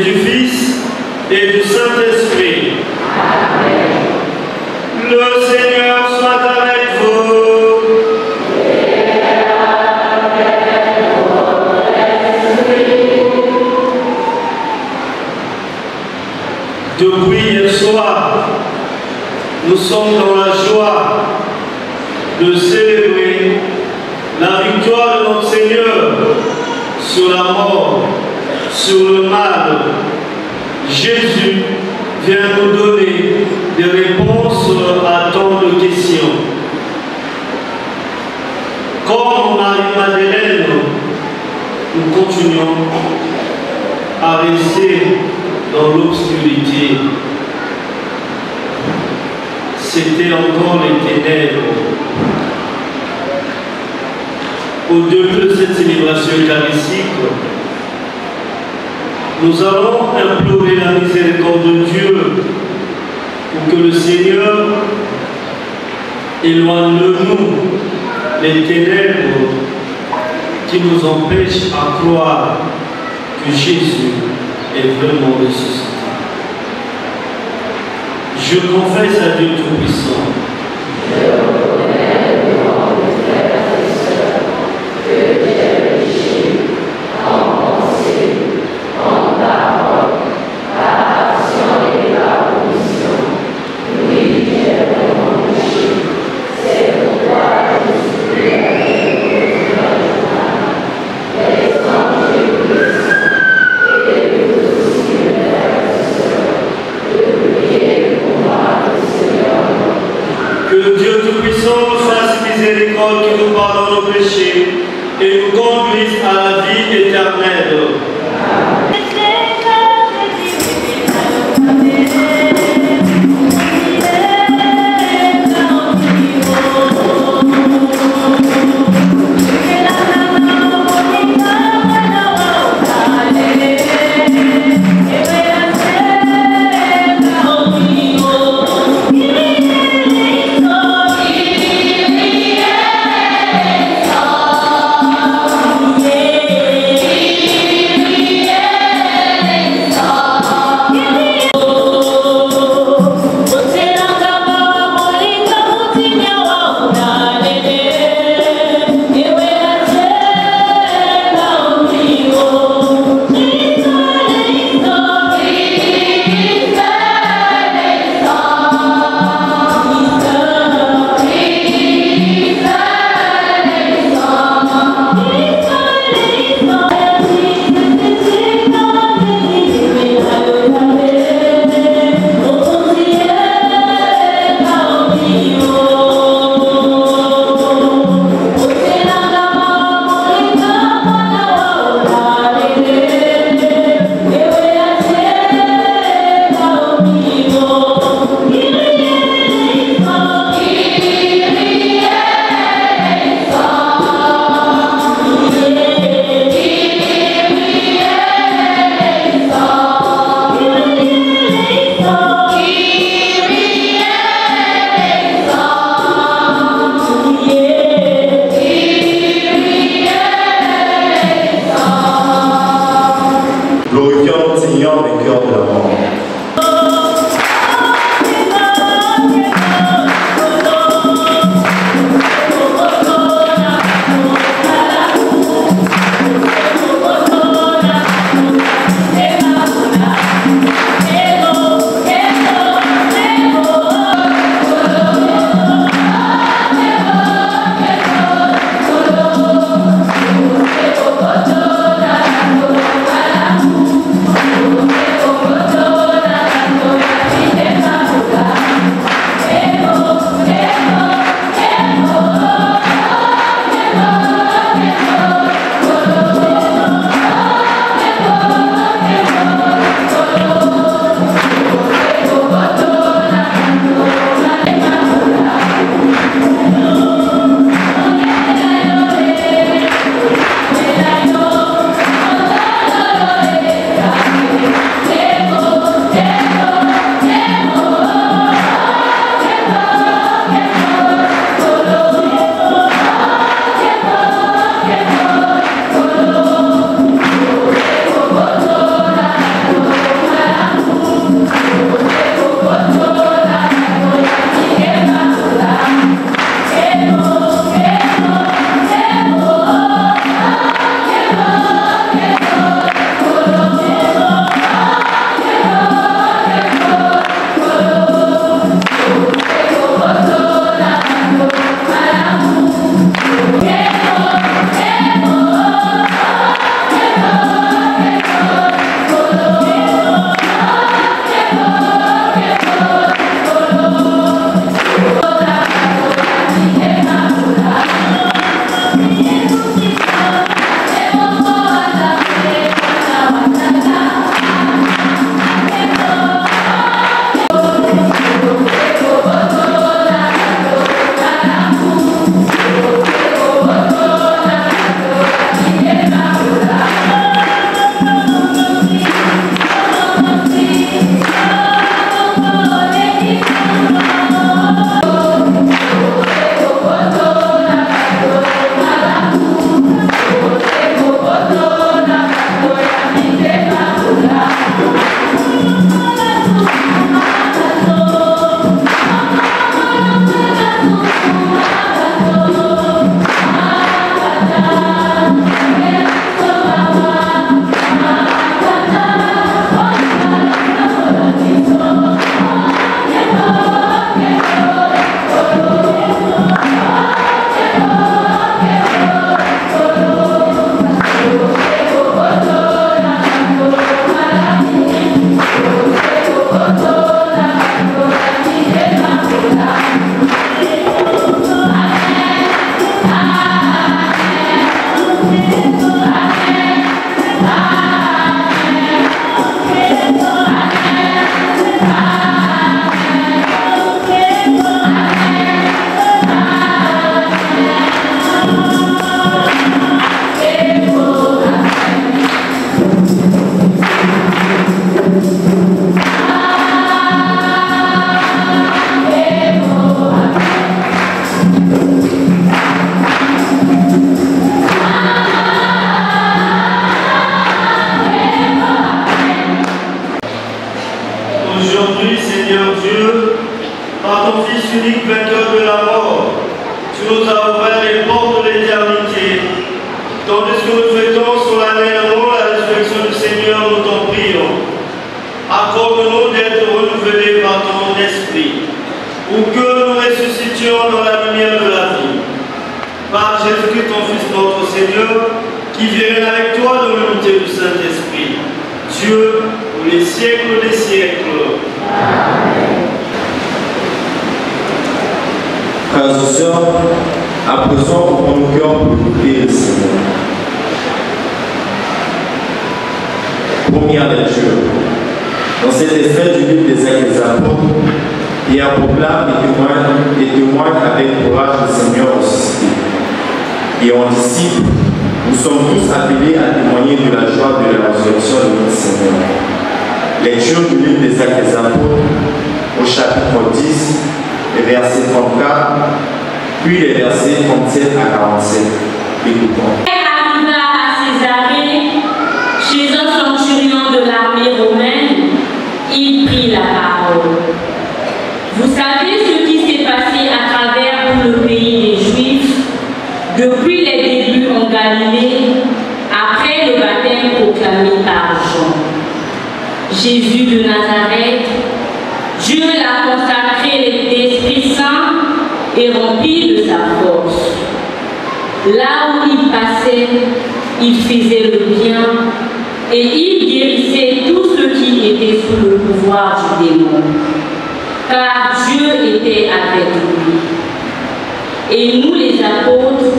et du Fils et du Saint-Esprit. Le Seigneur soit avec vous. Depuis hier soir, nous sommes dans la joie de célébrer la victoire de notre Seigneur sur la mort, sur le mal. Jésus vient nous donner des réponses à tant de questions. Comme Marie-Madeleine, nous continuons à rester dans l'obscurité. C'était encore les ténèbres. Au début de cette célébration eucharistique, nous allons implorer la miséricorde de Dieu pour que le Seigneur éloigne de nous les ténèbres qui nous empêchent à croire que Jésus est vraiment ressuscité. Je confesse à Dieu Tout-Puissant que j'ai péché en pensée, en parole, par action et par omission. Oui, j'ai vraiment péché. C'est pourquoi je suis que Dieu Tout-Puissant nous fasse miséricorde, qui nous pardonne nos péchés et nous conduise à la vie éternelle. Oh, Seigneur Dieu, par ton Fils unique vainqueur de la mort, tu nous as ouvert les portes de l'éternité. Tandis que nous fêtons solennellement la résurrection du Seigneur, nous t'en prions. Accorde-nous d'être renouvelés par ton esprit, pour que nous ressuscitions dans la lumière de la vie. Par Jésus-Christ, ton Fils, notre Seigneur, qui vient avec toi dans l'unité du Saint-Esprit, Dieu, pour les siècles des siècles. Amen. Frères et sœurs, à présent, ouvrons nos cœurs pour écouter le Seigneur. Première lecture. Dans cet extrait du livre des Actes des Apôtres, Pierre proclame et témoigne avec courage le Seigneur ressuscité. Et en disciple, nous sommes tous appelés à témoigner de la joie de la résurrection de notre Seigneur. Lecture du livre des Actes des Apôtres, au chapitre 10, les versets 34, puis les versets 37 à 47. Écoutons. Pierre arriva à Césarée, chez un centurion de l'armée romaine, il prit la parole. Vous savez ce qui s'est passé à travers tout le pays des Juifs depuis les débuts en Galilée, après le baptême proclamé par Jean. Jésus de Nazareth, Dieu l'a consacré d'Esprit Saint et rempli de sa force. Là où il passait, il faisait le bien et il guérissait tous ceux qui étaient sous le pouvoir du démon, car Dieu était avec lui. Et nous, les apôtres,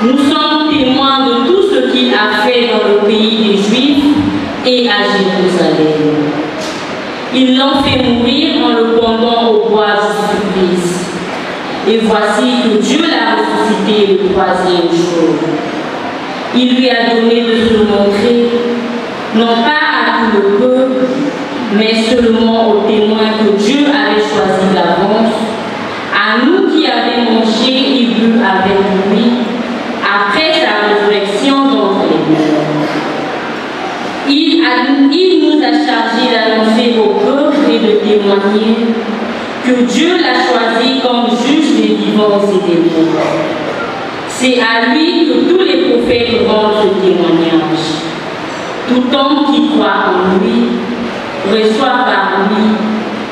nous sommes témoins de tout ce qu'il a fait dans le pays des Juifs et à Jérusalem. Ils l'ont fait mourir en le pendant au bois du supplice. Et voici que Dieu l'a ressuscité le troisième jour. Il lui a donné de se montrer, non pas à tout le peuple, mais seulement aux témoins que Dieu avait choisis d'avance, à nous qui avions mangé et bu avec lui, après sa résurrection d'entre les morts. Il nous a chargés d'annoncer au peuple et de témoigner que Dieu l'a choisi comme juge des vivants et des morts. C'est à lui que tous les prophètes rendent ce témoignage. Tout homme qui croit en lui reçoit par lui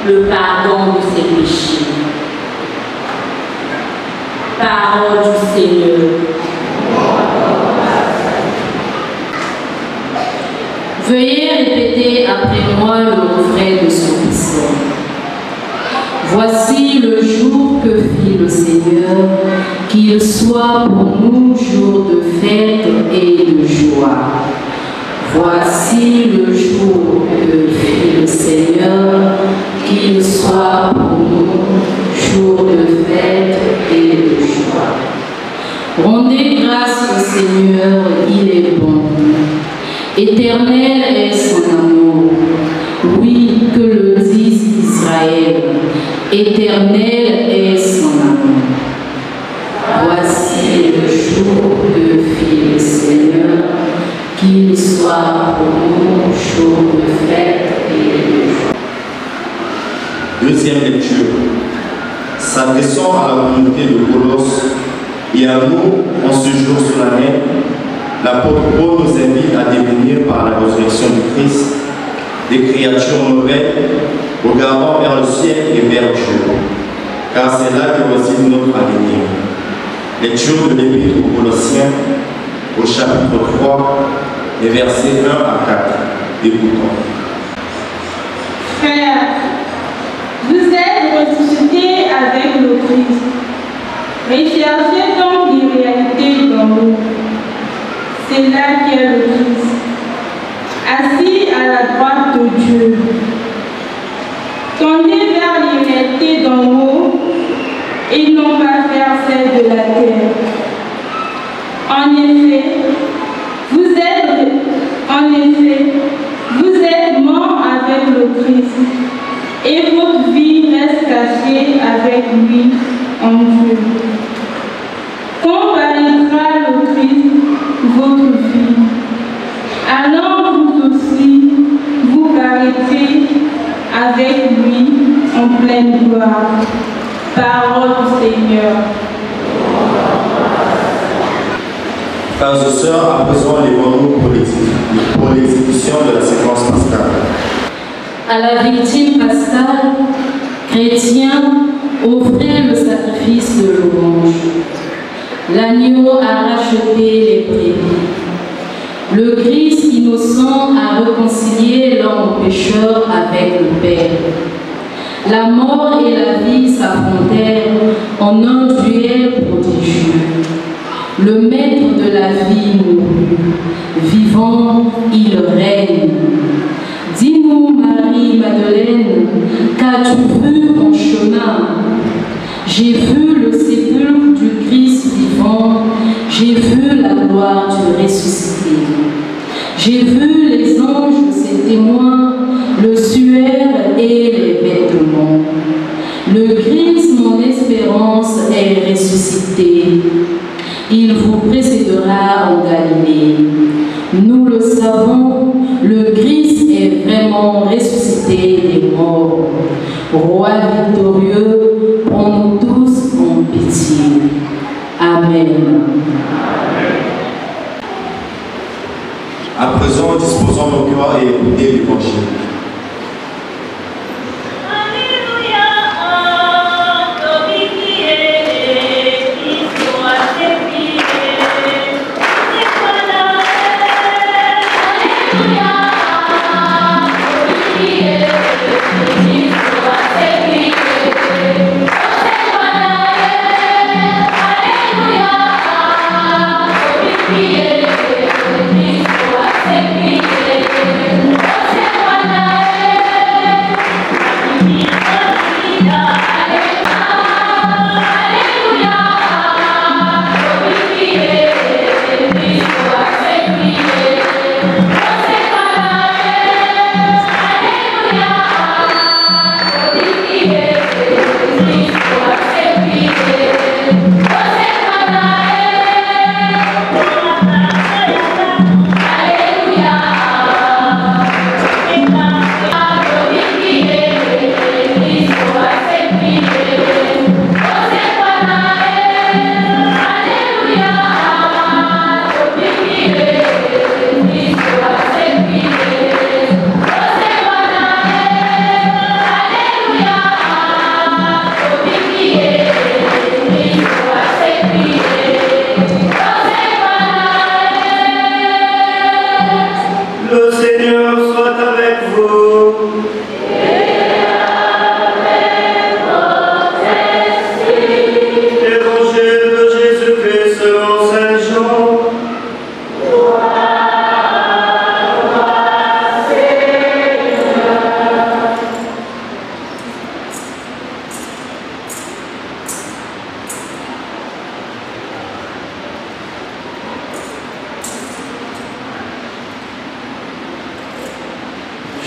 le pardon de ses péchés. Parole du Seigneur. Veuillez répéter après moi le refrain de ce psaume. Voici le jour que fit le Seigneur, qu'il soit pour nous jour de fête et de joie. Voici le jour que fit le Seigneur, qu'il soit pour nous jour de fête et de joie. Rendez grâce au Seigneur, il est bon. Éternel est son amour, oui, que le dise Israël. Éternel est son amour. Voici le jour que fit le Seigneur, qu'il soit pour nous jour de fête et de joie. Deuxième lecture. S'adressant à la communauté de Colosse et à nous en ce jour solennel, l'apôtre Paul nous invite à devenir par la résurrection du Christ des créatures nouvelles, regardant vers le ciel et vers Dieu, car c'est là que réside notre avenir. Lecture de l'Épître aux Colossiens, au chapitre 3, les versets 1 à 4. Écoutons. Frères, vous êtes ressuscités avec le Christ. Recherchez donc les réalités dans nous. C'est là qu'est le Christ, assis à la droite de Dieu. Tendez vers les réalités d'en haut et non pas vers celles de la terre. En effet, vous êtes morts avec le Christ et votre vie reste cachée avec lui en Dieu. Quand paraîtra le Christ, votre vie, alors vous aussi, vous paraîtrez avec lui pleine gloire. Parole du Seigneur. Frères et sœurs, à présent, lèvons-nous pour l'exécution de la séquence pascale. À la victime pascale, chrétiens, offrez le sacrifice de louange. L'agneau a racheté les brebis. Le Christ innocent a réconcilié l'homme pécheur avec le Père. La mort et la vie s'affrontèrent en un duel prodigieux. Le maître de la vie mourut. Vivant, il règne. Dis-nous, Marie-Madeleine, qu'as-tu vu en chemin? J'ai vu le sépulcre du Christ vivant, j'ai vu la gloire du ressuscité. J'ai vu les anges, ses témoins, le suaire et les vêtements. Le Christ, mon espérance, est ressuscité. Il vous précédera en Galilée. Nous le savons, le Christ est vraiment ressuscité des morts. Roi victorieux, prends-nous tous en pitié. Amen. À présent, disposons nos cœurs et écoutez l'Évangile.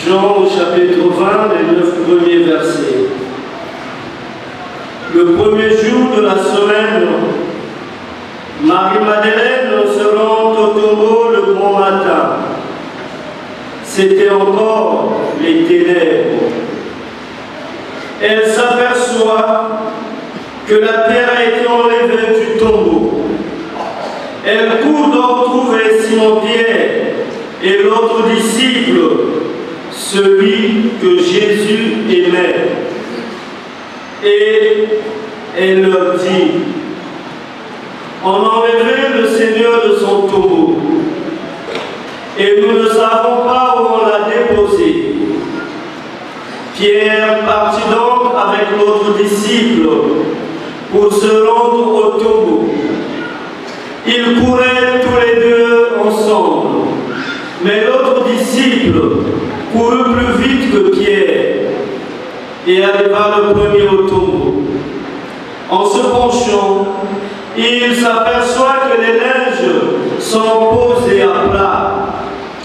Jean au chapitre 20, les 9 premiers versets. Le premier jour de la semaine, Marie-Madeleine se rend au tombeau le grand matin. C'était encore les ténèbres. Elle s'aperçoit que la terre a été enlevée du tombeau. Elle court donc trouver Simon-Pierre et l'autre disciple, celui que Jésus aimait. Et elle leur dit, on a enlevé le Seigneur de son tombeau, et nous ne savons pas où on l'a déposé. Pierre partit donc avec l'autre disciple pour se rendre au tombeau. Ils couraient tous les deux ensemble, mais l'autre disciple courut plus vite que Pierre et arriva le premier au tombeau. En se penchant, il s'aperçoit que les linges sont posés à plat.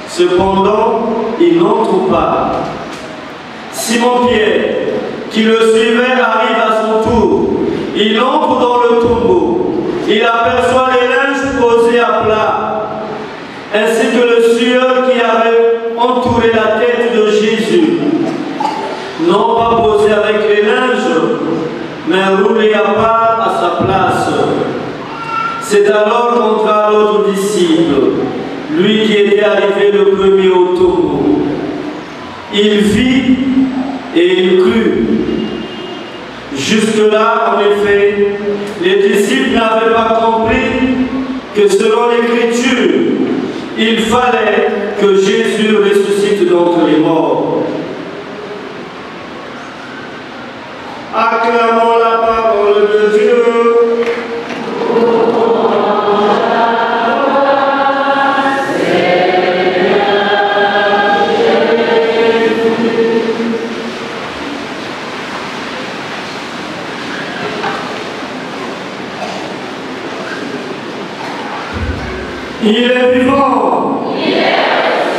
Cependant, il n'entre pas. Simon-Pierre, qui le suivait, arrive à son tour. Il entre dans le tombeau. Il aperçoit les linges posés à plat, ainsi que le sueur qui avait entouré la tête de Jésus. Non pas posé avec les linges un roulet à part à sa place. C'est alors qu'entra l'autre disciple, lui qui était arrivé le premier au tombeau. Il vit et il crut. Jusque-là, en effet, les disciples n'avaient pas compris que selon l'Écriture, il fallait que Jésus ressuscite d'entre les morts. Acclamons la parole de Dieu. Il est vivant. Il est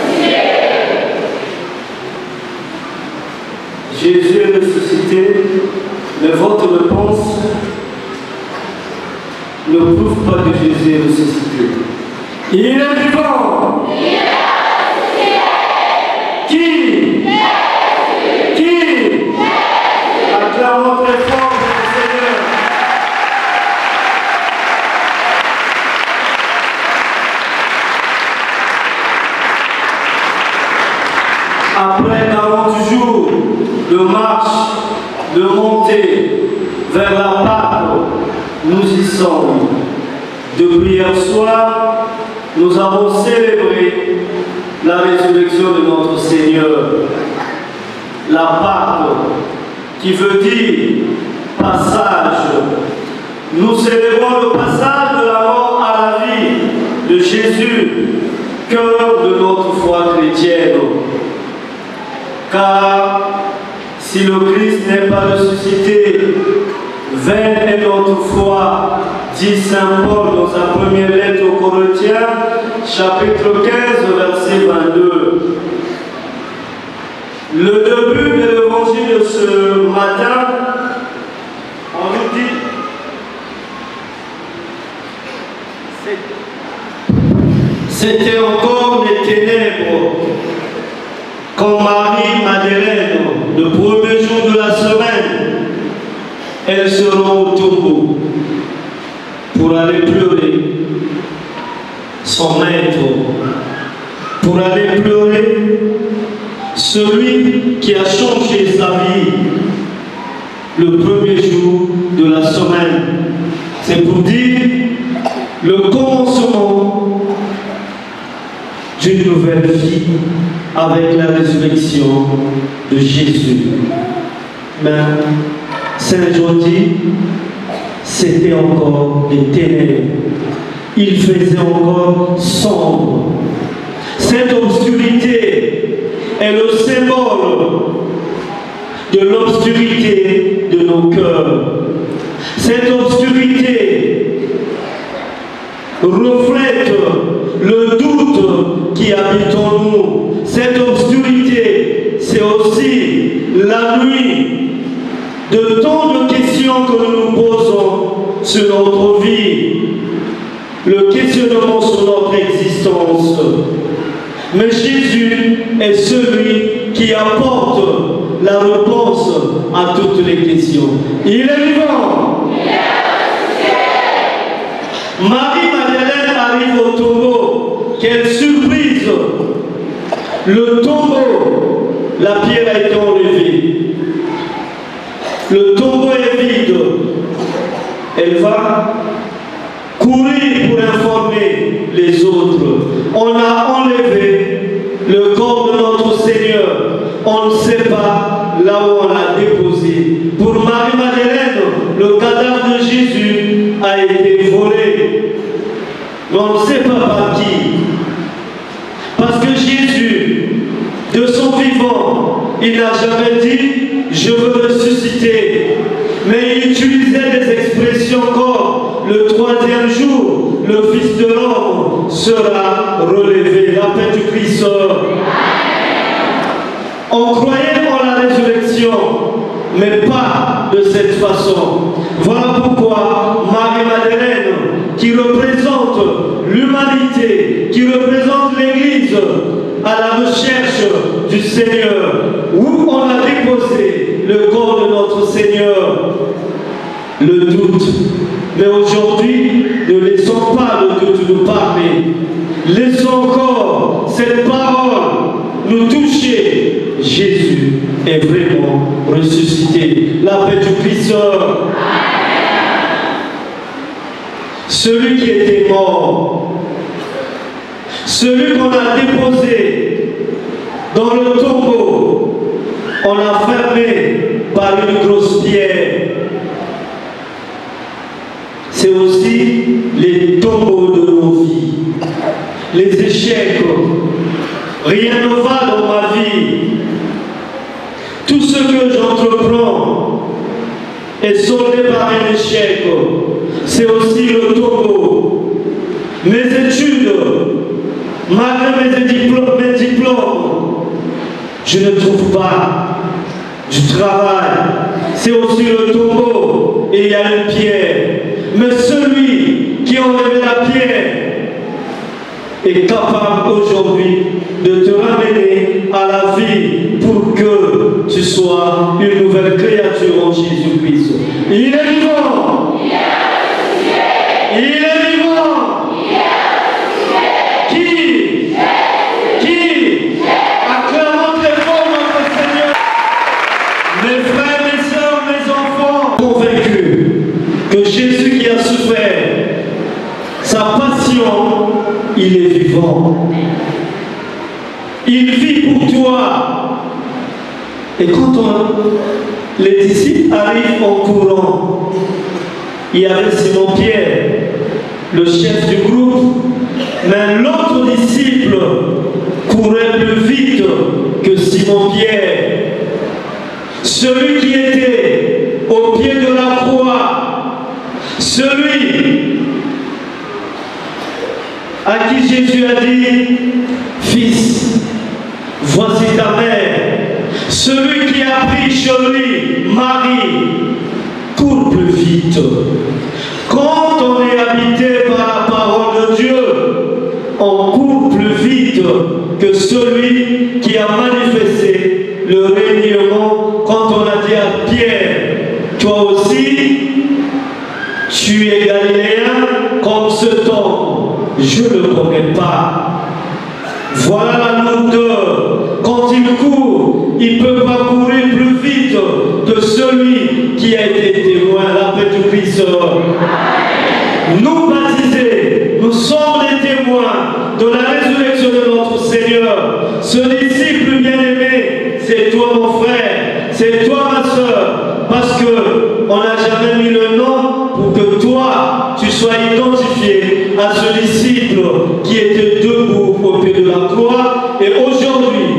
ressuscité. Jésus est ressuscité, mais votre réponse ne prouve pas que Jésus est ressuscité. Il est vivant. Il est ressuscité. Qui? Qui? Acclamons très fort le Seigneur. Après 40 jours de marche, de montée vers la Pâque, nous y sommes. Depuis hier soir, nous avons célébré la résurrection de notre Seigneur. La Pâque, qui veut dire passage. Nous célébrons le passage de la mort à la vie de Jésus, cœur de notre foi chrétienne. Car si le Christ n'est pas ressuscité, vaine est notre foi, dit Saint Paul dans sa première lettre aux Corinthiens, chapitre 15, verset 22. Le début de l'évangile de ce matin, on nous dit, c'était encore les ténèbres. Quand Marie-Madeleine, le premier jour de la semaine, elle se rend au tombeau pour aller pleurer son maître, pour aller pleurer celui qui a changé sa vie le premier jour de la semaine. C'est pour dire le commencement d'une nouvelle vie avec la résurrection de Jésus. Mais Saint Jean dit, c'était encore des ténèbres. Il faisait encore sombre. Cette obscurité est le symbole de l'obscurité de nos cœurs. Cette obscurité reflète le doute qui habite en nous. Cette obscurité, c'est aussi la nuit de tant de questions que nous nous posons sur notre vie, le questionnement sur notre existence. Mais Jésus est celui qui apporte la réponse à toutes les questions. Il est vivant. Marie-Madeleine arrive au tombeau. Quelle surprise! Le tombeau, la pierre a été enlevée. Le tombeau est vide. Elle va courir pour informer les autres. On a enlevé le corps de notre Seigneur. On ne sait pas là où on l'a déposé. Pour Marie-Madeleine, le cadavre de Jésus a été volé. Mais on ne sait pas par qui. Parce que Jésus, de son vivant, il n'a jamais dit « je veux ressusciter ». Mais il utilisait des expressions comme « le troisième jour, le Fils de l'homme sera relevé ». La paix du Christ. On croyait en la résurrection, mais pas de cette façon. Voilà pourquoi Marie-Madeleine, qui représente l'humanité, qui représente l'Église, à la recherche du Seigneur, où on a déposé le corps de notre Seigneur. Mais aujourd'hui, ne laissons pas le doute nous parler. Laissons encore cette parole nous toucher. Jésus est vraiment ressuscité. La paix du Christ. Celui qui était mort, celui qu'on a déposé dans le tombeau, on l'a fermé par une grosse pierre. C'est aussi les tombeaux de nos vies, les échecs. Rien ne va dans ma vie. Tout ce que j'entreprends est soldé par un échec. C'est aussi le tombeau. Mes études, malgré mes diplômes, je ne trouve pas du travail. C'est aussi le tombeau et il y a une pierre. Mais celui qui a enlevé la pierre est capable aujourd'hui de te ramener à la vie pour que tu sois une nouvelle créature en Jésus-Christ. Il est vivant. Il est vivant. Qui acclamons très fort notre Seigneur. Mes frères, mes soeurs, mes enfants, convaincus que Jésus qui a souffert, sa passion, il est vivant. Il vit pour toi. Et quand les disciples arrivent en courant, il y avait Simon-Pierre, le chef du groupe, mais l'autre disciple courait plus vite que Simon-Pierre. Celui qui était au pied de la croix, celui à qui Jésus a dit, Fils, voici ta mère. Celui qui a pris chez lui Marie, court plus vite. Quand on est habité par la parole de Dieu, on court plus vite que celui qui a manifesté le reniement quand on a dit à Pierre, toi aussi, tu es galiléen comme cet homme. Je ne le connais pas. Voilà la lourdeur. Quand il court, il ne peut pas courir plus vite que celui qui a été témoin. La paix du Christ. Nous baptisés, nous sommes les témoins de la résurrection de notre Seigneur. Ce disciple bien-aimé, c'est toi mon frère, c'est toi ma soeur, parce qu'on n'a jamais mis le nom pour que toi, tu sois identifié à ce disciple qui était debout au pied de la croix. Et aujourd'hui,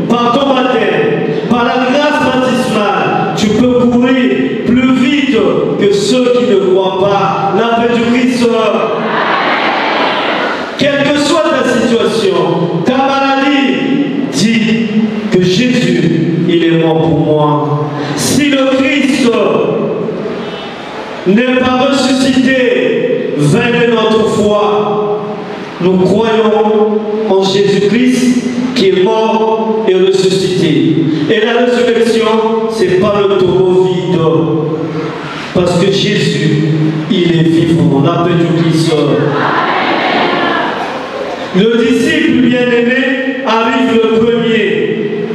par ton baptême, par la grâce baptismale, tu peux courir plus vite que ceux qui ne croient pas. La paix du Christ. Quelle que soit ta situation, ta maladie, dis que Jésus, il est mort pour moi. Si le Christ n'est pas ressuscité, vaine notre foi. Nous croyons en Jésus-Christ qui est mort et ressuscité. Et la résurrection, ce n'est pas le tombeau vide. Parce que Jésus, il est vivant. La paix du Christ. Le disciple bien-aimé arrive le premier.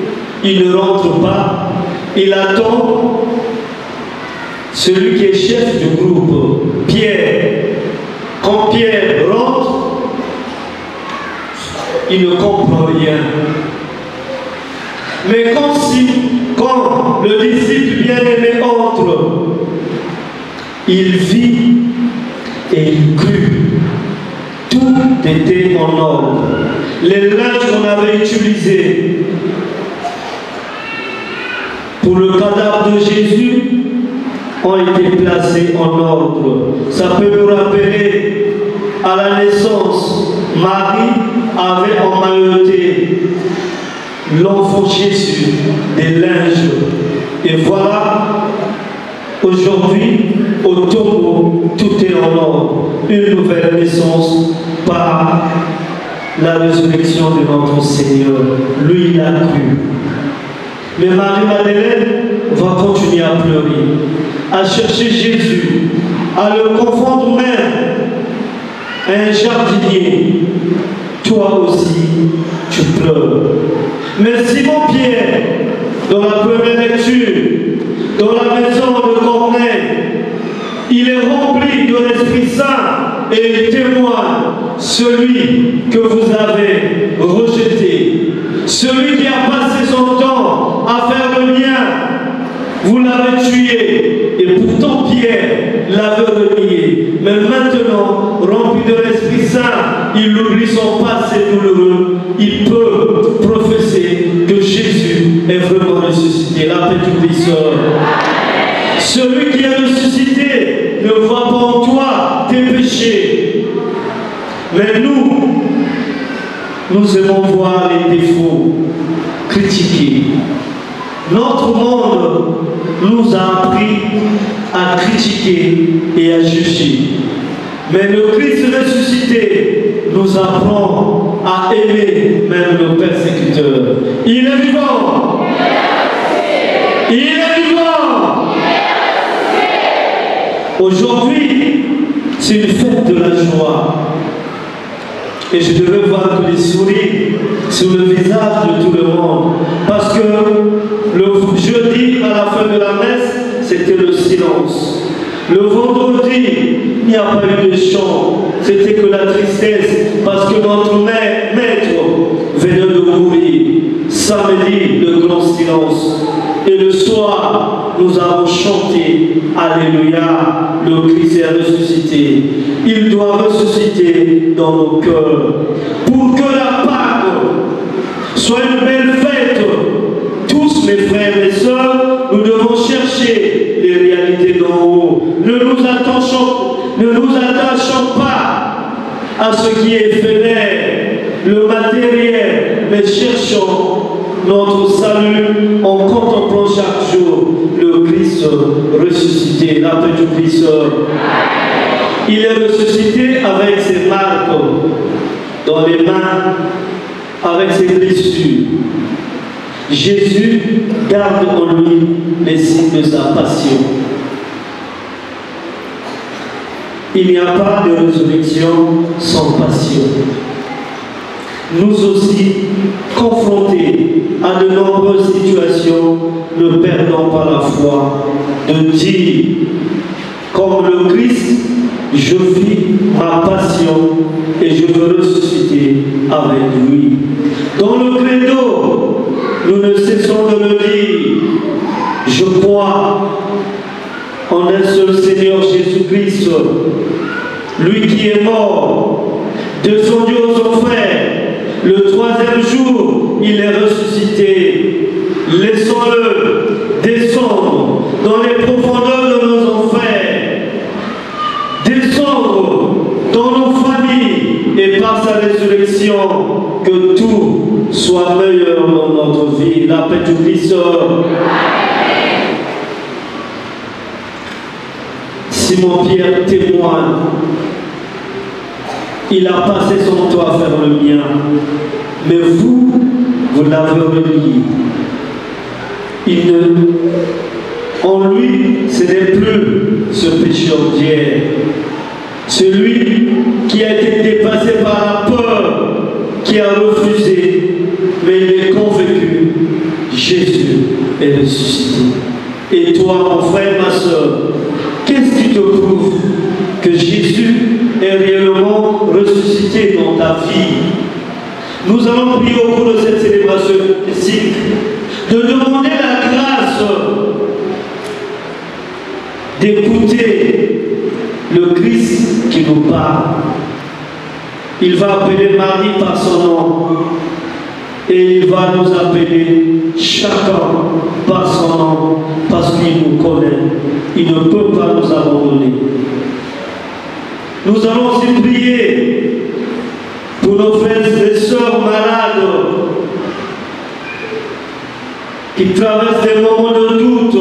Il ne rentre pas. Il attend celui qui est chef du groupe, Pierre. Quand Pierre rentre, il ne comprend rien. Mais quand le disciple bien-aimé entre, il vit et il crut. Tout était en ordre. Les linges qu'on avait utilisés pour le cadavre de Jésus ont été placés en ordre. Ça peut nous rappeler à la naissance, Marie avait emmailloté l'enfant Jésus des linges. Et voilà, aujourd'hui, au tombeau, tout est en ordre. Une nouvelle naissance par la résurrection de notre Seigneur. Lui, il a cru. Mais Marie-Madeleine va continuer à pleurer. à chercher Jésus, à le confondre même à un jardinier, toi aussi, tu pleures. Mais Simon-Pierre, dans la première lecture, dans la maison de Corneille, il est rempli de l'Esprit Saint et il témoigne: celui que vous avez rejeté, celui qui a passé son temps à faire le bien, vous l'avez tué, et pourtant Pierre l'avait renié. Mais maintenant, rempli de l'Esprit Saint, il oublie son passé douloureux, il peut professer que Jésus est vraiment ressuscité. La paix du Christ. Celui qui est ressuscité ne voit pas en toi tes péchés. Mais nous aimons voir les défauts, critiquer. Notre monde nous a appris à critiquer et à juger. Mais le Christ ressuscité nous apprend à aimer même nos persécuteurs. Il est vivant. Il est vivant. Aujourd'hui, c'est une fête de la joie. Et je devais voir que les sourires sur le visage de tout le monde. Parce que le jeudi, à la fin de la messe, c'était le silence. Le vendredi, il n'y a pas eu de chant. C'était que la tristesse. Parce que notre maître venait de mourir. Samedi, le grand silence. Et le soir, nous avons chanté Alléluia, le Christ est ressuscité. Il doit ressusciter dans nos cœurs. Pour que la Pâque soit une belle fête, tous mes frères et sœurs, nous devons chercher les réalités d'en haut. Ne nous attachons pas à ce qui est éphémère, le matériel, mais cherchons notre salut en contemplant chaque jour le Christ ressuscité, la paix du Christ. Il est ressuscité avec ses marques dans les mains, avec ses blessures. Jésus garde en lui les signes de sa passion. Il n'y a pas de résurrection sans passion. Nous aussi, confrontés à de nombreuses situations, ne perdons pas la foi de dire, comme le Christ, je vis ma passion et je veux ressusciter avec lui. Dans le credo, nous ne cessons de le dire, je crois en un seul Seigneur Jésus-Christ, lui qui est mort, descendu aux enfers. Le troisième jour, il est ressuscité. Laissons-le descendre dans les profondeurs de nos enfers, descendre dans nos familles et par sa résurrection, que tout soit meilleur dans notre vie. La paix du Christ. Simon-Pierre témoigne. Il a passé son temps à faire le bien. Mais vous l'avez renié. En lui, ce n'est plus ce pécheur d'hier. Celui qui a été dépassé par la peur, qui a refusé, mais il est convaincu. Jésus est ressuscité. Et toi, mon frère, ma soeur, qu'est-ce qui te prouve que Jésus est réellement ressuscité dans ta vie? Nous allons prier au cours de cette célébration eucharistique de demander la grâce d'écouter le Christ qui nous parle. Il va appeler Marie par son nom et il va nous appeler chacun par son nom parce qu'il nous connaît. Il ne peut pas nous abandonner. Nous allons aussi prier pour nos frères et sœurs malades qui traversent des moments de doute,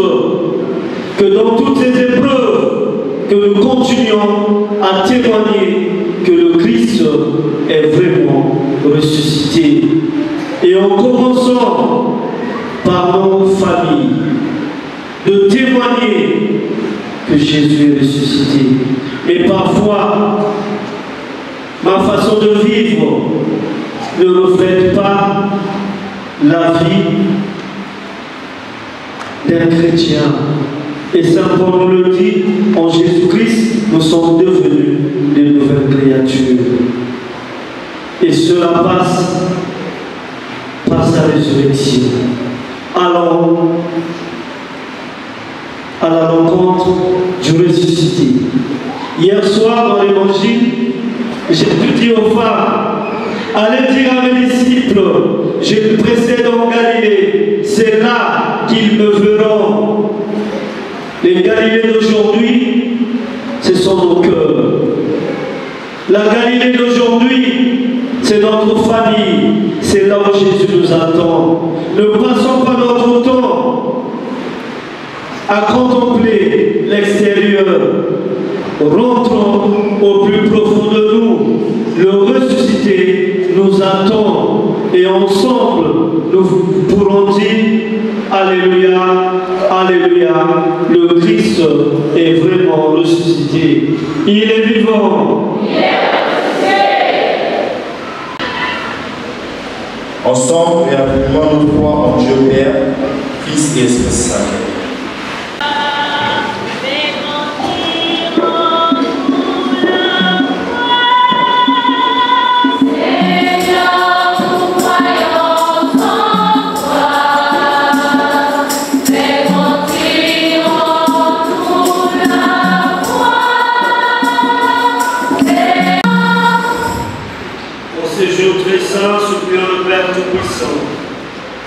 que dans toutes ces épreuves, que nous continuons à témoigner que le Christ est vraiment ressuscité. Et en commençant par nos familles, de témoigner Jésus est ressuscité. Mais parfois, ma façon de vivre ne reflète pas la vie d'un chrétien. Et Saint Paul nous le dit, en Jésus-Christ, nous sommes devenus de nouvelles créatures. Et cela passe par sa résurrection. Allons à la rencontre du ressuscité. Hier soir, dans l'évangile, j'ai pu dire aux femmes, allez dire à mes disciples, je les précède en Galilée, c'est là qu'ils me verront. Les Galiléens d'aujourd'hui, ce sont nos cœurs. La Galilée d'aujourd'hui, c'est notre famille, c'est là où Jésus nous attend. Ne passons pas notre temps à contempler l'extérieur. Rentrons au plus profond de nous. Le ressuscité nous attend et ensemble nous pourrons dire Alléluia, Alléluia, le Christ est vraiment ressuscité. Il est vivant. Ensemble, réaffirmons notre foi en Dieu Père, Fils et Esprit Saint.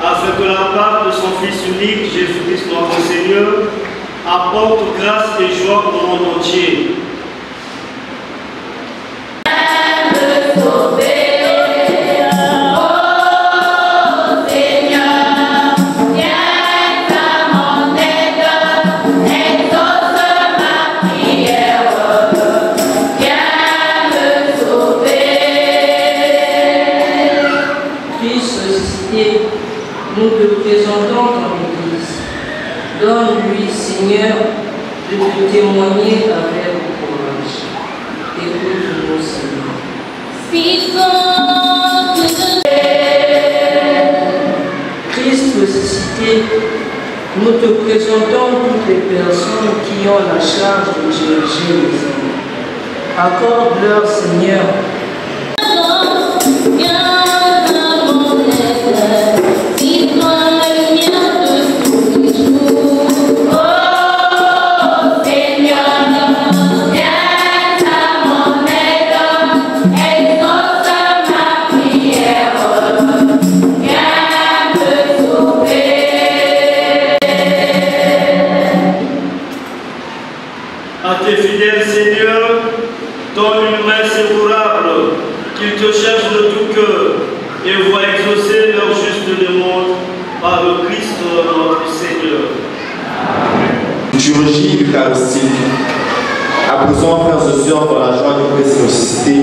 Afin que la part de son Fils unique, Jésus-Christ notre Seigneur, apporte grâce et joie au monde entier. Nous te présentons ton Église. Donne-lui, Seigneur, de te témoigner avec courage. Écoute-nous, Seigneur. Christ ressuscité, nous te présentons toutes les personnes qui ont la charge de diriger les hommes. Accorde-leur, Seigneur, et voient exaucer leur juste demande par le Christ notre Seigneur. Liturgie eucharistique. À présent, frères et sœurs, dans la joie du Christ ressuscité,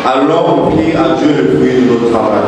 allons offrir à Dieu le fruit de notre travail.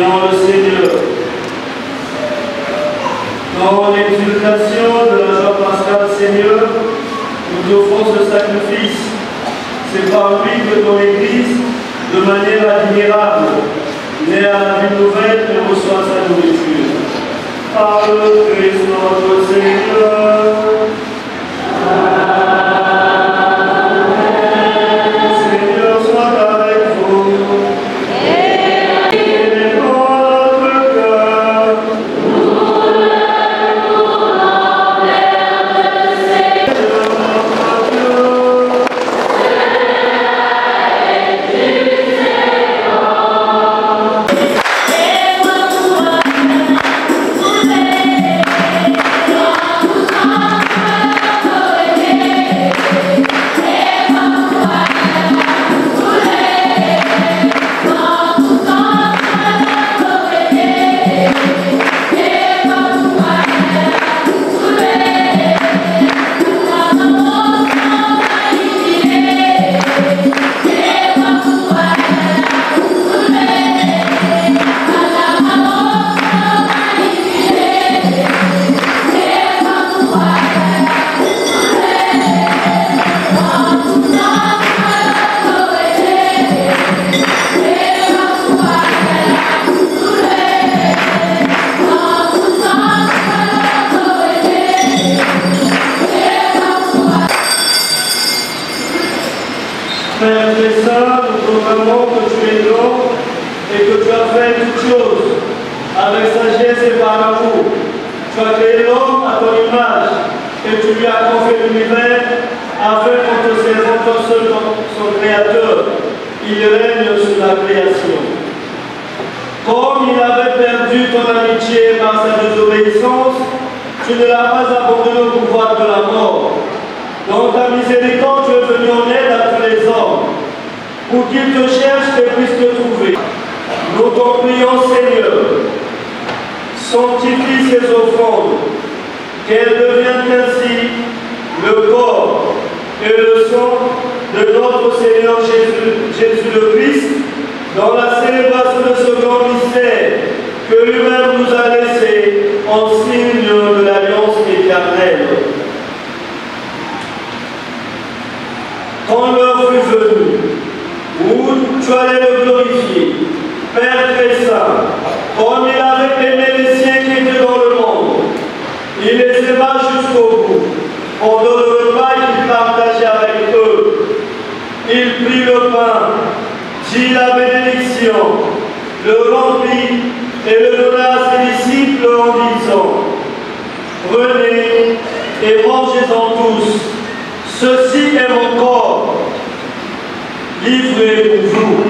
Prions le Seigneur. Dans l'exultation de la joie pascale, Seigneur, nous t'offrons ce sacrifice. C'est par lui que ton Église, de manière admirable, née à la vie nouvelle, reçoit sa nourriture. Par le Christ notre Seigneur. Seigneur soit avec vous. Et dans notre cœur. Père très saint, nous proclamons que tu es l'homme et que tu as fait toutes choses avec sagesse et par amour. Tu as créé l'homme à ton image et tu lui as confié l'univers afin qu'en te servant ton seul son créateur, il règne sur la création. Comme il avait perdu ton amitié par sa désobéissance, tu ne l'as pas abandonné au pouvoir de la mort. Dans ta miséricorde, tu es venu en aide à tous les hommes, pour qu'ils te cherchent et puissent te trouver. Nous t'en prions, Seigneur, sanctifie ces offrandes, qu'elles deviennent ainsi le corps et le sang de notre Seigneur Jésus le Christ, dans la célébration de ce grand mystère que lui-même nous a laissé en signe de l'alliance éternelle. Quand l'heure fut venue, où tu allais le glorifier, Père très saint, comme il avait aimé les siens qui étaient dans le monde, il les aima jusqu'au bout. Pendant le repas qu'il partageait avec eux, il prit le pain, dit la bénédiction, le remplit et le donna à ses disciples en disant: prenez et mangez-en tous. Ceci est mon corps, livré pour vous.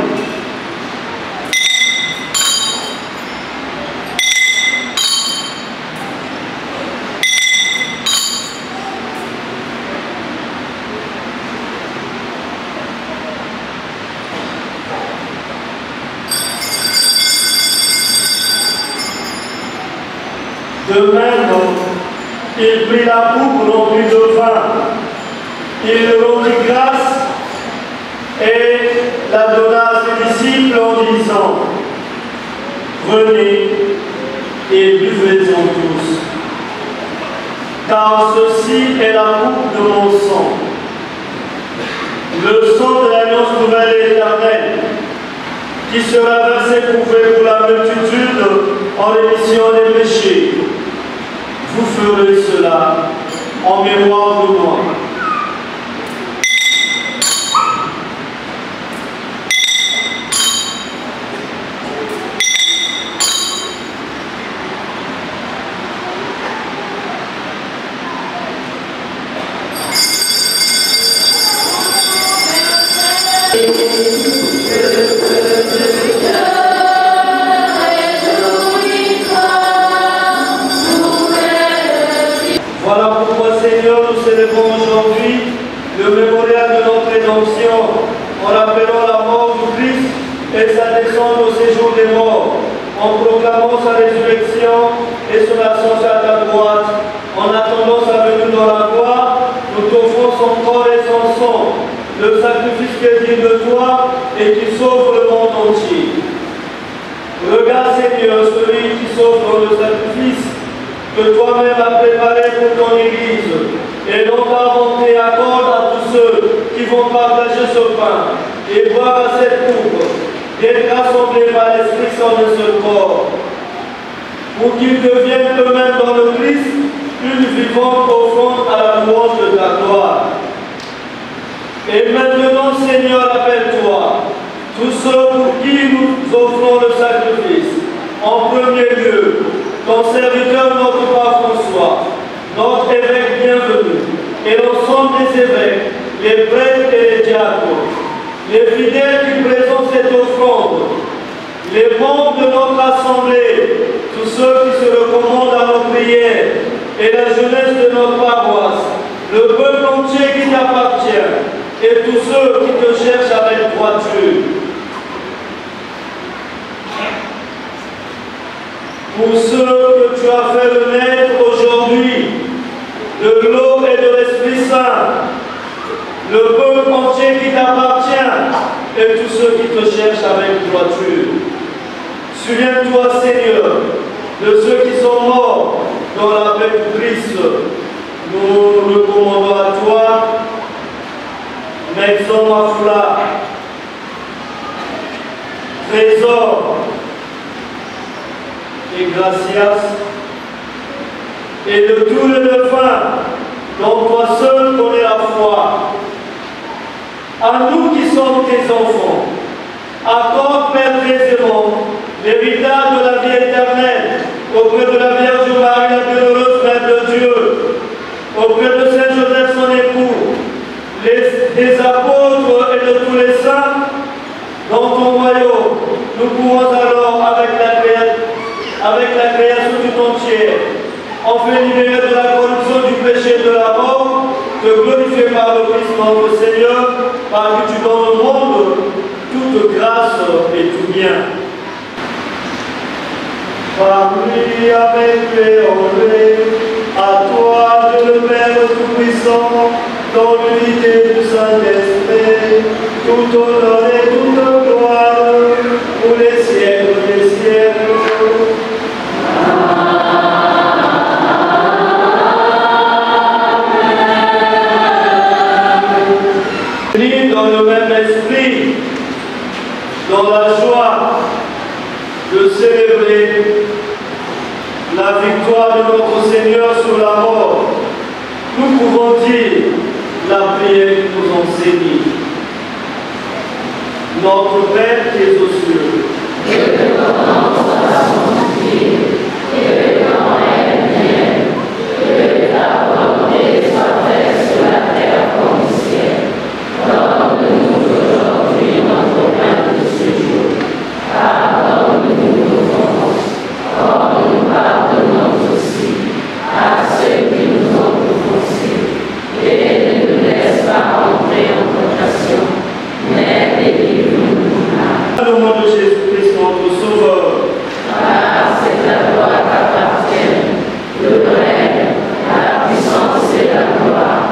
De même, il prit la coupe remplie de vin. Il rendit grâce et la donna à ses disciples en disant: prenez et buvez-en tous, car ceci est la coupe de mon sang, le sang de l'alliance nouvelle et éternelle, qui sera versé pour la multitude en rémission des péchés. Vous ferez cela en mémoire de moi. Voilà pourquoi, Seigneur, nous célébrons aujourd'hui le mémorial de notre rédemption en appelant la mort du Christ et sa descente au séjour des morts, en proclamant sa résurrection et son ascension à ta droite. En attendant sa venue dans la gloire, nous t'offrons son corps et son sang, le sacrifice qui est digne de toi et qui sauve le monde entier. Regarde, Seigneur, celui qui sauve dans le sacrifice que toi-même as préparé pour ton Église, et dont ta bonté accorde à tous ceux qui vont partager ce pain et boire à cette coupe, d'être rassemblés par l'Esprit Saint d'un seul corps, pour qu'ils deviennent eux-mêmes dans le Christ une vivante offrande à la louange de ta gloire. Et maintenant, Seigneur, rappelle-toi tous ceux pour qui nous offrons le sacrifice. En premier lieu, ton serviteur, notre Père François, notre évêque bienvenu, et l'ensemble des évêques, les prêtres et les diacres, les fidèles qui présentent cette offrande, les membres de notre assemblée, tous ceux qui se recommandent à nos prières, et la jeunesse de notre paroisse, le peuple entier qui t'appartient, et tous ceux qui te cherchent avec droiture. Pour ceux que tu as fait naître aujourd'hui, de l'eau et de l'Esprit Saint, le peuple entier qui t'appartient, et tous ceux qui te cherchent avec droiture. Souviens-toi, Seigneur, de ceux qui sont morts dans la paix du Christ. Nous le commandons à toi, Maison Mafoula, Trésor et Gracias, et de tous les défunts dont toi seul connais la foi. À nous qui sommes tes enfants, accorde, Père très aimant, l'héritage de la vie éternelle auprès de la Vierge Marie, la bienheureuse Mère de Dieu, auprès de Saint Joseph, son époux, des apôtres et de tous les saints. Dans ton royaume, nous pouvons alors, avec la création tout entière, enfin libérés de la corruption du péché et de la mort, te glorifier par le Christ notre Seigneur, par qui tu donnes au monde toute grâce et tout bien. Par lui, avec lui, à toi, Dieu le Père Tout-Puissant, dans l'unité du Saint-Esprit, tout honneur et toute gloire, pour les siècles des siècles. Dans le même esprit, dans la joie de célébrer la victoire de notre Seigneur sur la mort, nous pouvons dire la prière qui nous enseigne. Notre Père qui es aux cieux, que ton nom soit sanctifié, que ton règne vienne, que ta volonté soit faite sur la terre comme au ciel. Donne-nous aujourd'hui notre pain de ce jour. Pardonne-nous nos offenses, comme nous pardonnons aussi à ceux qui nous ont offensés. Et ne nous laisse pas entrer en tentation, mais délivre-nous du mal. Au nom de Jésus-Christ, notre Sauveur, car c'est la gloire qu'appartiennent le règne, la puissance et la gloire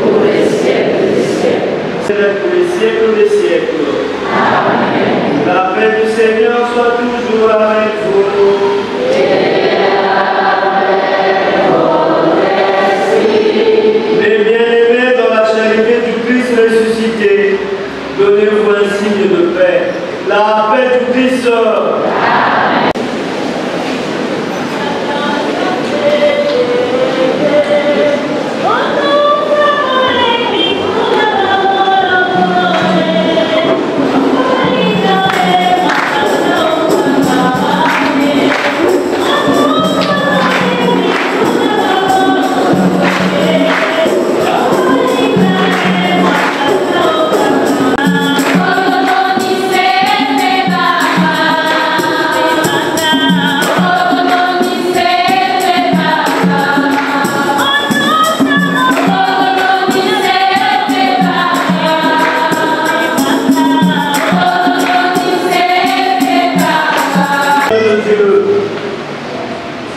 pour les siècles des siècles. C'est pour les siècles des siècles. Amen. La paix du Seigneur soit toujours avec vous. Et avec votre esprit. Les bien-aimés dans la charité du Christ ressuscité, donnez-vous un signe de paix. La paix du Christ. Amen.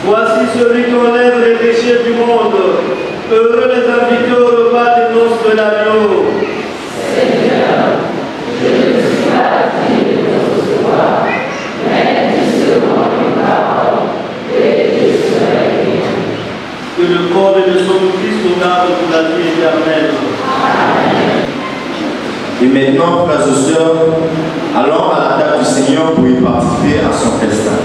Voici celui qui enlève les péchés du monde. Heureux les invités au repas des noces de l'agneau. Seigneur, je ne suis pas digne de recevoir, mais dis Et maintenant, frères et sœurs, allons à la table du Seigneur pour y participer à son festin.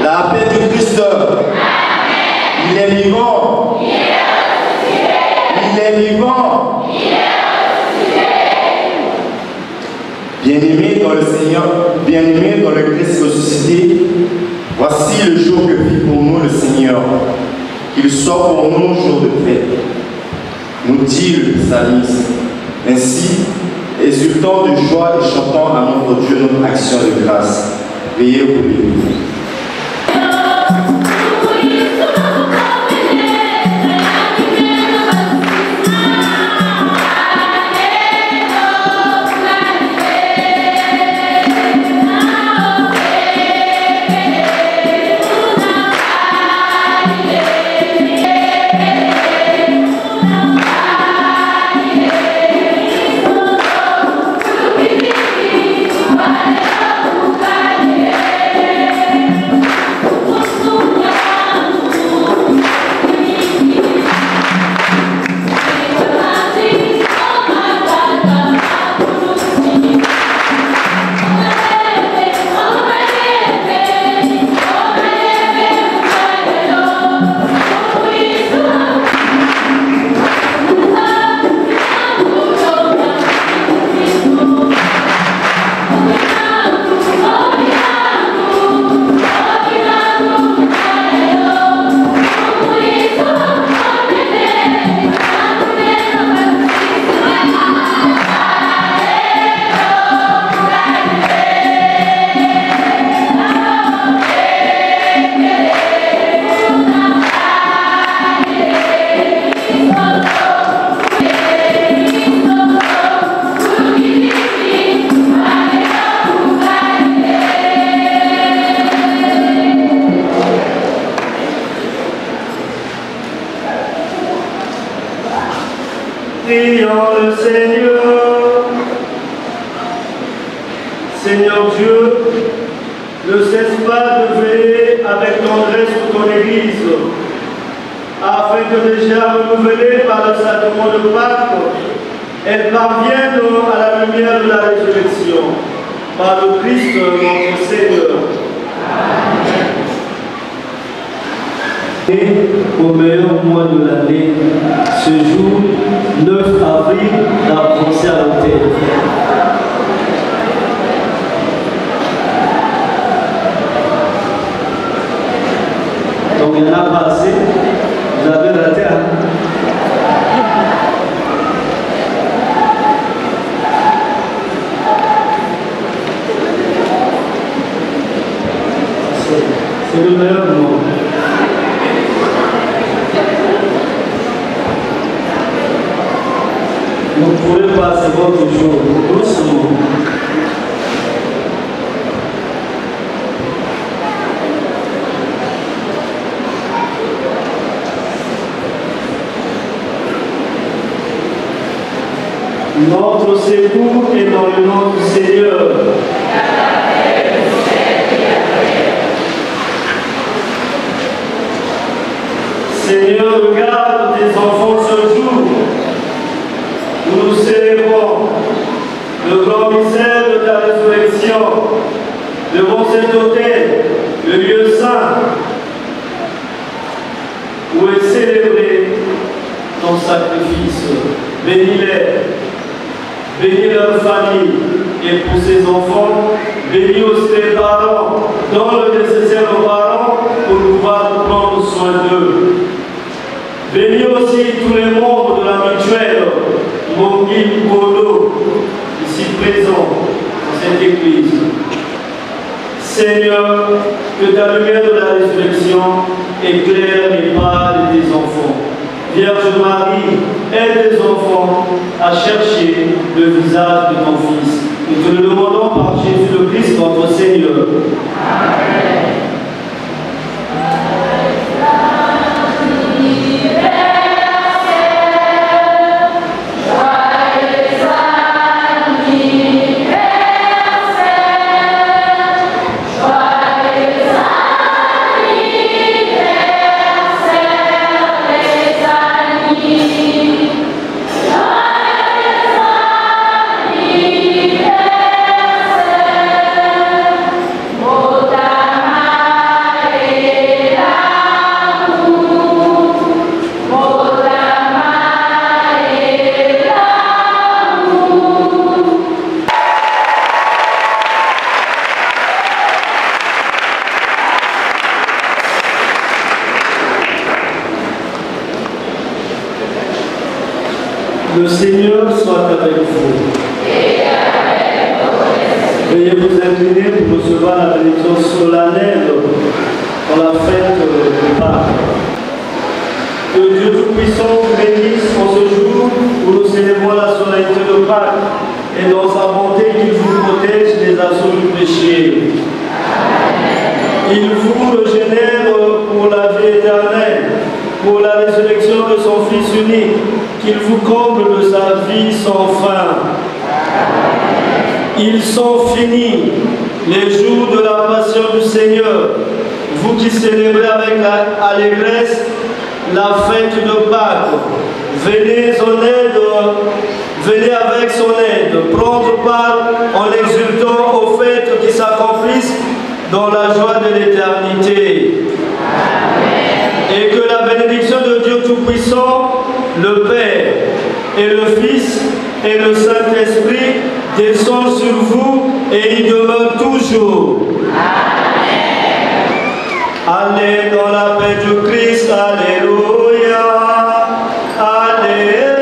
La paix du Christ. Il est vivant. Il est vivant. Bien-aimés dans le Seigneur, bien-aimés dans le Christ ressuscité, voici le jour que fit pour nous le Seigneur. Qu'il soit pour nous jour de fête. Nous dit le psalmiste. Ainsi, exultant de joie et chantant à notre Dieu notre action de grâce. Veillez pour lui. Prions le Seigneur. Seigneur Dieu, ne cesse pas de veiller avec tendresse sur ton Église, afin que déjà renouvelée par le sacrement de Pâques, elle parvienne à la lumière de la résurrection, par le Christ notre Seigneur. Et au meilleur mois de l'année, ce jour, 9 avril, d'approcher à l'autel. Donc il y en a pas assez, vous avez la terre. C'est le meilleur moment. Vous pouvez passer votre jour doucement. Notre secours est dans le nom du Seigneur. Seigneur, regarde tes enfants ce jour. Nous célébrons le grand mystère de ta résurrection devant cet autel, le lieu saint, où est célébré ton sacrifice. Bénis-les, bénis leur famille et pour ses enfants, bénis aussi les parents, donne le nécessaire aux parents pour pouvoir prendre soin d'eux. Bénis aussi tous les membres de la mutuelle Mongi Kodo, ici présents dans cette église. Seigneur, que ta lumière de la résurrection éclaire les pas de tes enfants. Vierge Marie, aide tes enfants à chercher le visage de ton Fils. Nous te le demandons par Jésus le Christ, notre Seigneur. Amen. Le Seigneur soit avec vous. Veuillez vous incliner pour recevoir la bénédiction solennelle pour la fête de Pâques. Que Dieu Tout-Puissant vous bénisse en ce jour où nous célébrons la solennité de Pâques et dans sa bonté qu'il vous protège des assauts du péché. Il vous génère pour la vie éternelle, pour la résurrection de son Fils unique, qu'il vous comble de sa vie sans fin. Ils sont finis, les jours de la passion du Seigneur. Vous qui célébrez avec allégresse la fête de Pâques, venez avec son aide, prendre part en exultant aux fêtes qui s'accomplissent dans la joie de l'éternité. Et que la bénédiction de Dieu Tout-Puissant, le Père et le Fils et le Saint-Esprit descendent sur vous et y demeurent toujours. Amen. Allez dans la paix du Christ, alléluia. Alléluia.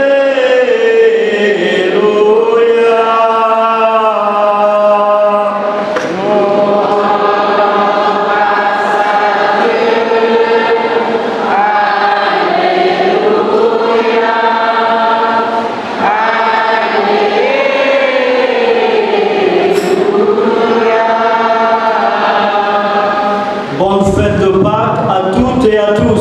Bonne fête de Pâques à toutes et à tous.